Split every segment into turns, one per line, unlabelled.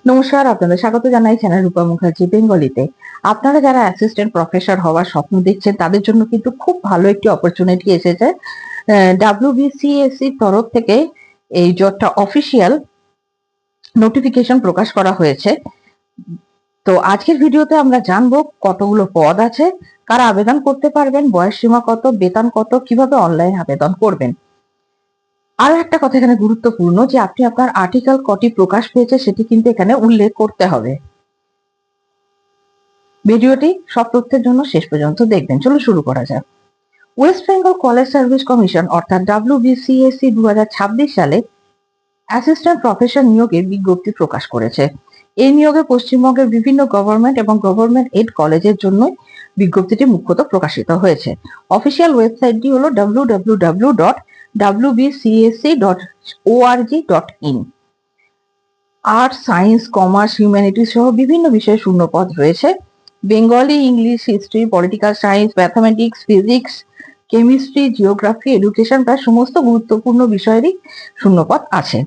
নমস্কার, আপনাদের স্বাগত জানাই চ্যানেল রূপা মুখার্জি বেঙ্গলিতে। আপনারা যারা অ্যাসিস্ট্যান্ট প্রফেসর হওয়ার স্বপ্ন দেখছেন তাদের জন্য কিন্তু খুব ভালো একটি অপরচুনিটি এসেছে। WBCSC তরফ থেকে এই জবটা অফিসিয়াল নোটিফিকেশন প্রকাশ করা হয়েছে। তো আজকের ভিডিওতে আমরা জানবো কতগুলো পদ আছে, কারা আবেদন করতে পারবেন, বয়স সীমা কত, বেতন কত, কিভাবে অনলাইন আবেদন করবেন। আরো একটা কথা এখানে গুরুত্বপূর্ণ যে আপনি আপনার আর্টিকেল কটি প্রকাশ পেয়েছে সেটি কিন্তু এখানে উল্লেখ করতে হবে। ভিডিওটি সব তথ্যের জন্য শেষ পর্যন্ত দেখবেন। চলো শুরু করা যাক। West Bengal college service commission অর্থাৎ WBCSC 2026 সালে অ্যাসিস্ট্যান্ট প্রফেসর নিয়োগের বিজ্ঞপ্তি প্রকাশ করেছে। এই নিয়োগে পশ্চিমবঙ্গের বিভিন্ন গভর্নমেন্ট এবং গভর্নমেন্ট এড কলেজের জন্য বিজ্ঞপ্তিটি মুখ্যত প্রকাশিত হয়েছে। অফিসিয়াল ওয়েবসাইটটি হলো www.wbcsc.org.in। Arts, science, commerce, humanities সহ বিভিন্ন বিষয়ে শূন্যপদ রয়েছে। Bengali, English, history, political science, mathematics, physics, chemistry, geography, education প্রায় সমস্ত গুরুত্বপূর্ণ বিষয়েরই শূন্যপদ আছে।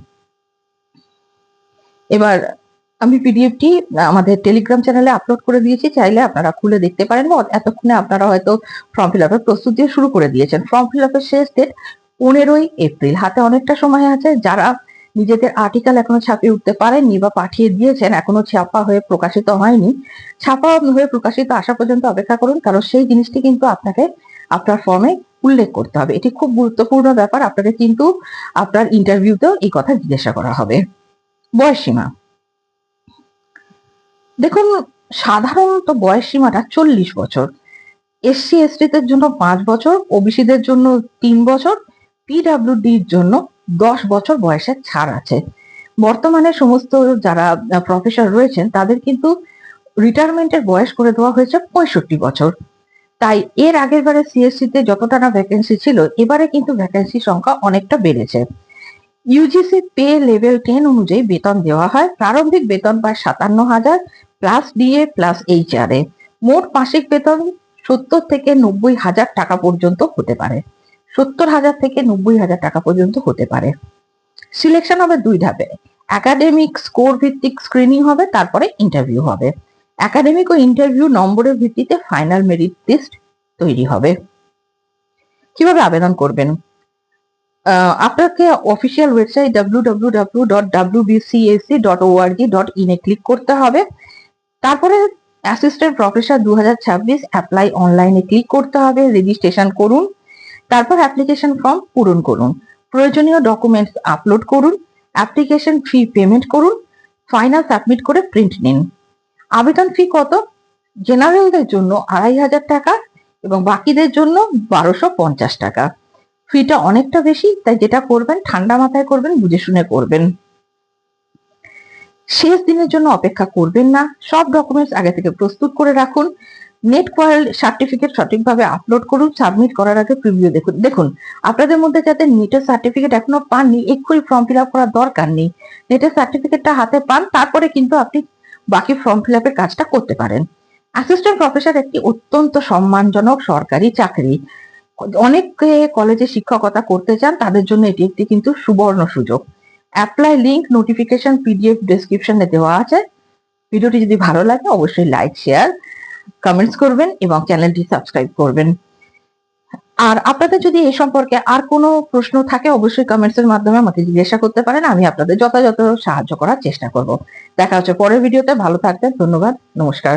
এবার আমি পিডিএফটি আমাদের টেলিগ্রাম চ্যানেলে আপলোড করে দিয়েছি, চাইলে আপনারা খুলে দেখতে পারেন বা এতক্ষণে আপনারা হয়তো ফর্ম ফিল আপের প্রস্তুতি শুরু করে দিয়েছেন। ফর্ম ফিল আপের শেষ ডেট 15ই এপ্রিল। হাতে অনেকটা সময় আছে। যারা নিজেদের আর্টিকেল এখনো ছাপিয়ে উঠতে পারেননি বা পাঠিয়ে দিয়েছেন, এখনো ছাপা হয়ে প্রকাশিত হয়নি, ছাপা হয়ে প্রকাশিত আসা পর্যন্ত অপেক্ষা করুন, কারণ সেই জিনিসটি কিন্তু আপনাকে আপনার ফর্মে উল্লেখ করতে হবে। এটি খুব গুরুত্বপূর্ণ ব্যাপার। আপনাকে কিন্তু আপনার ইন্টারভিউতেও এই কথা জিজ্ঞাসা করা হবে। বয়স সীমা দেখুন, সাধারণত বয়স সীমাটা 40 বছর। SC ST দের জন্য 5 বছর, ওবিসিদের জন্য 3 বছর, PWDর জন্য 10 বছর বয়সের ছাড় আছে। বর্তমানে সমস্ত যারা প্রফেসর রয়েছেন তাদের কিন্তু রিটায়ারমেন্টের বয়স করে দেওয়া হয়েছে 65 বছর। তাই এর আগের বারে CSC তে যতটা না ভ্যাকেন্সি ছিল, এবারে কিন্তু ভ্যাকেন্সি সংখ্যা অনেকটা বেড়েছে। ইউজিসি পে লেভেল 10 অনুযায়ী বেতন দেওয়া হয়। প্রারম্ভিক বেতন পায় 57,000 প্লাস ডিএ প্লাস HRA। মোট মাসিক বেতন 70 থেকে 90,000 টাকা পর্যন্ত হতে পারে। 70,000 থেকে 90,000 টাকা পর্যন্ত হতে পারে। সিলেকশন হবে 2 ধাপে। একাডেমিক স্কোর ভিত্তিক স্ক্রিনিং হবে, তারপরে ইন্টারভিউ হবে। একাডেমিক ও ইন্টারভিউ নম্বরের ভিত্তিতে ফাইনাল মেরিট লিস্ট তৈরি হবে। কিভাবে আবেদন করবেন? আপনাকে অফিসিয়াল ওয়েবসাইট www.wbcsc.org.in এ ক্লিক করতে হবে। তারপরে অ্যাসিস্ট্যান্ট প্রফেসর 2026 অ্যাপ্লাই অনলাইনে ক্লিক করতে হবে। রেজিস্ট্রেশন করুন, তারপর অ্যাপ্লিকেশন ফর্ম পূরণ করুন, প্রয়োজনীয় ডকুমেন্টস আপলোড করুন, অ্যাপ্লিকেশন ফি পেমেন্ট করুন, ফাইনাল সাবমিট করে প্রিন্ট নিন। আবেদন ফি কত? জেনারেলদের জন্য 2,500 টাকা এবং বাকিদের জন্য 1250 টাকা। ফিটা অনেকটা বেশি, তাই যেটা করবেন ঠান্ডা মাথায় করবেন, বুঝে শুনে করবেন। শেষ দিনের জন্য অপেক্ষা করবেন না। সব ডকুমেন্টস আগে থেকে প্রস্তুত করে রাখুন। নেট সার্টিফিকেট সঠিকভাবে আপলোড করুন। সাবমিট করার আগে প্রিভিউ দেখুন। আপনাদের মধ্যে যাদের নেটের সার্টিফিকেট এখনো পাননি, এক্ষুনি ফর্ম ফিল আপ করার দরকার নেই। নেটের সার্টিফিকেটটা হাতে পান, তারপরে কিন্তু আপনি বাকি ফর্ম ফিল আপের কাজটা করতে পারেন। অ্যাসিস্ট্যান্ট প্রফেসর একটি অত্যন্ত সম্মানজনক সরকারি চাকরি। অনেকে কলেজে শিক্ষকতা করতে চান, তাদের জন্য এটি একটি কিন্তু সুবর্ণ সুযোগ। অ্যাপ্লাই লিংক নোটিফিকেশন PDF ডেসক্রিপশনে দেওয়া আছে। ভিডিওটি যদি ভালো লাগে অবশ্যই লাইক, শেয়ার, কমেন্টস করবেন এবং চ্যানেলটি সাবস্ক্রাইব করবেন। আর আপনাদের যদি এই সম্পর্কে আর কোনো প্রশ্ন থাকে অবশ্যই কমেন্টস এর মাধ্যমে আমাকে জিজ্ঞাসা করতে পারেন। আমি আপনাদের যথাযথ সাহায্য করার চেষ্টা করব। দেখা হচ্ছে পরের ভিডিওতে। ভালো থাকবেন। ধন্যবাদ। নমস্কার।